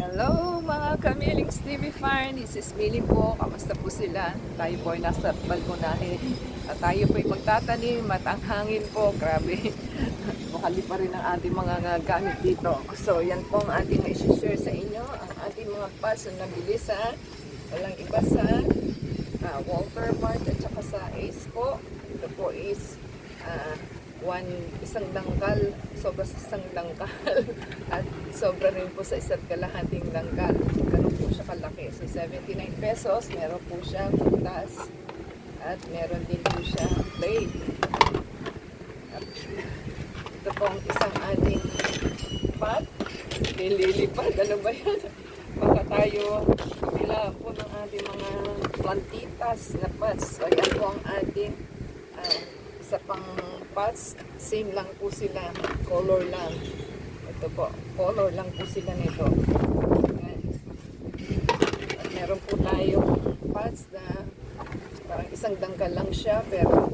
Hello mga Kamilings TV Farm, this is Millie po. Kamusta po sila? Tayo po ay nasa balkonahe at tayo po ay magtatanim at ang hangin po, grabe. Makali pa rin ang ating mga gamit dito. So yan po ang ating i-share sa inyo, ang ating mga pots na nabili sa walang iba sa Walter Mart at saka sa Ace po. Ito po is isang dangkal, sobra sa isang dangkal at sobra rin po sa isa't kalahating dangkal. Ganun po siya kalaki. So 79 pesos, meron po siya butas at meron din po siya blade. At ito po ang isang ating pot. Nililipad, ano ba yan? Baka tayo kabila po ng ating mga plantitas na pots. So yan po ang ating isa pang pots, same lang po sila, color lang. Ito po, color lang po sila nito. At meron po tayong pots na parang isang dangkal lang siya, pero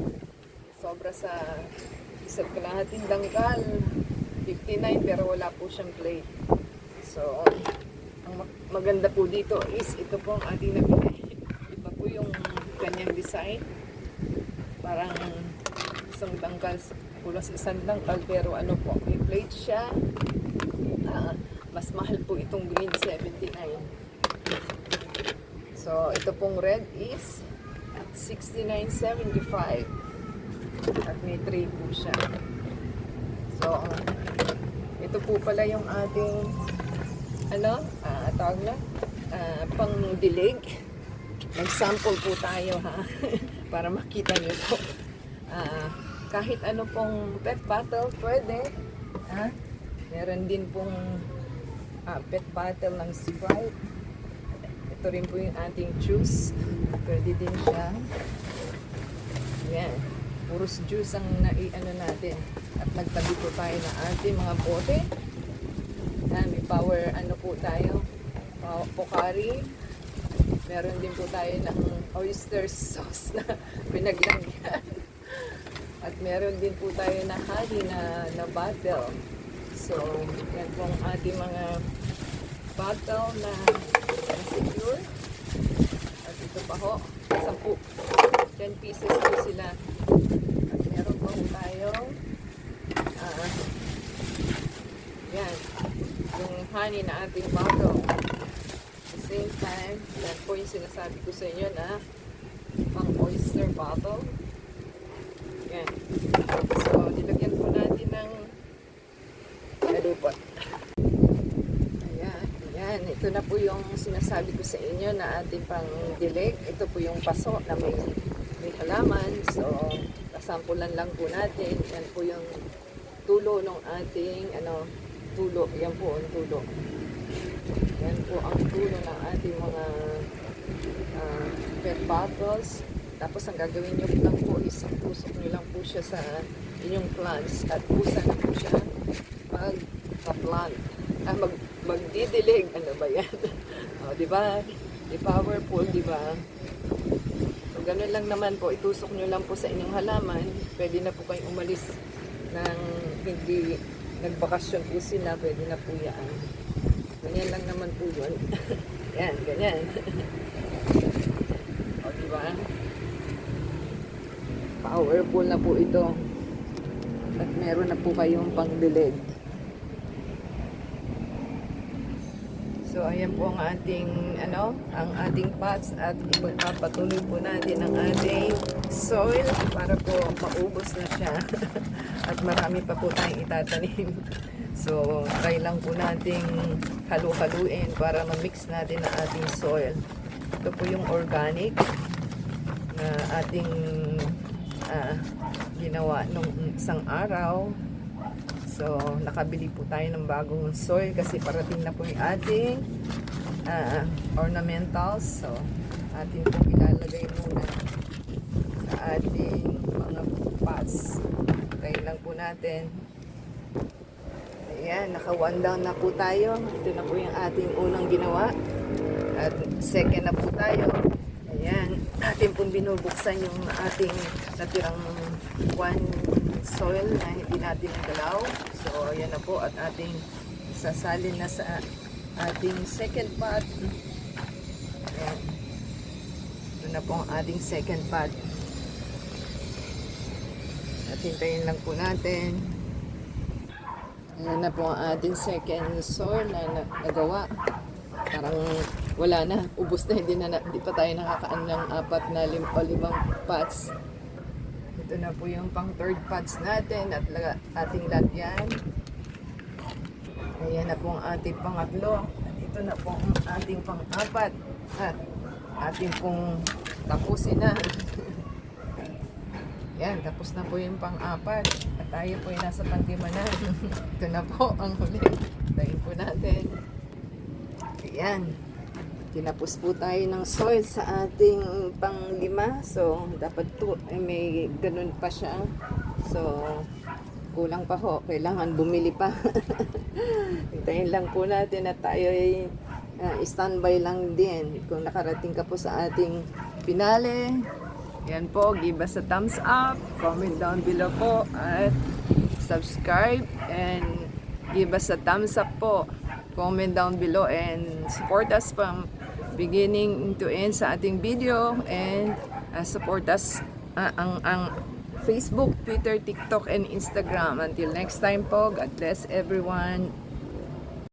sobra sa isang kalahating dangkal. 59, pero wala po siyang plate. So, ang maganda po dito is ito po ang ating nabili. Iba po yung kanyang design. Parang isang dangkal, pulos isang dangkal, pero ano po, may plate siya. Mas mahal po itong green, 79. So ito pong red is 69.75 at may tray po siya. So ito po pala yung ating tawag na pang dilig. Nag-sample po tayo ha para makita nyo po. Kahit ano pong pet bottle pwede. Meron din pong pet bottle ng Sprite. Ito rin po yung ating juice. Pwede din siya. Yan. Puros juice ang nai-ano natin. At nagtabi po tayo ng ating mga bote. May power ano po tayo. Pocari. Meron din po tayo ng oyster sauce na pinaglagyan. At meron din po tayo na honey na bottle. So, yan po ang ating mga bottle na secure. At ito pa ho, 10 pieces po sila. At meron po tayo yan, yung honey na ating bottle. At the same time, yan po yung sinasabi ko sa inyo na pang oyster bottle. Yan. So, nilagyan po natin ng lupot. Ayan. Ayan. Ito na po yung sinasabi ko sa inyo na ating pang dilig. Ito po yung paso na may halaman. So, kasampulan lang po natin. Yan po yung tulo ng ating tulo. Yan po ang tulo. Yan po ang tulo ng ating mga pet bottles. Tapos ang gagawin nyo lang po is tusok nyo lang po siya sa inyong plants at pusa na po siya magpa-plant. Magdidilig. Ano ba yan? Diba? Powerful, diba? So, ganun lang naman po. Itusok nyo lang po sa inyong halaman. Pwede na po kayong umalis ng hindi nagbakasyon po sila. Pwede na po yan. Ganyan lang naman po yun. Yan, ganyan. Diba? Powerful na po ito. At meron na po kayong pangdilig. So, ayan po ang ating, ang ating pots at ipagpapatuloy po natin ang ating soil para po maubos na siya. At marami pa po tayong itatanim. So, try lang po nating halu-haluin para ma-mix natin ang ating soil. Ito po yung organic na ating ginawa nung isang araw. So, nakabili po tayo ng bagong soil kasi parating na po yung ating ornamentals. So, atin pong ilalagay muna sa ating mga pots. Try lang po natin. Ayan, naka one down na po tayo. Ito na po yung ating unang ginawa. At second na po tayo. Ayan, atin pong binubuksan yung ating natirang one soil na hindi natin nagalaw. So, ayan na po at ating sasalin na sa ating second pot. Ayan. Ito na po ang ating second pot. At hintayin lang po natin. Ayan na po ang ating second soil na nagawa. Parang wala na, ubos na, hindi pa tayo nakakaan ng 4 na 5 pots. Ito na po yung pang third pots natin at ating lagyan. Ayan na po ang ating pangatlo. At ito na po ang ating pang-4. At ating pong tapusin na. Yan, tapos na po yung pang-4. At tayo po yung nasa pang-5 na. Ito na po ang huli. Tayin po natin. Ayan. Tinapos po tayo ng soil sa ating pang-5. So, dapat to, may ganun pa siya. So, kulang pa ho. Kailangan bumili pa. Hintayin lang po natin at tayo ay standby lang din. Kung nakarating ka po sa ating finale, yan po, give us a thumbs up, comment down below po, at subscribe and give us a thumbs up po. Comment down below and support us from beginning to end sa ating video, and support us ang Facebook, Twitter, TikTok, and Instagram. Until next time po, God bless everyone.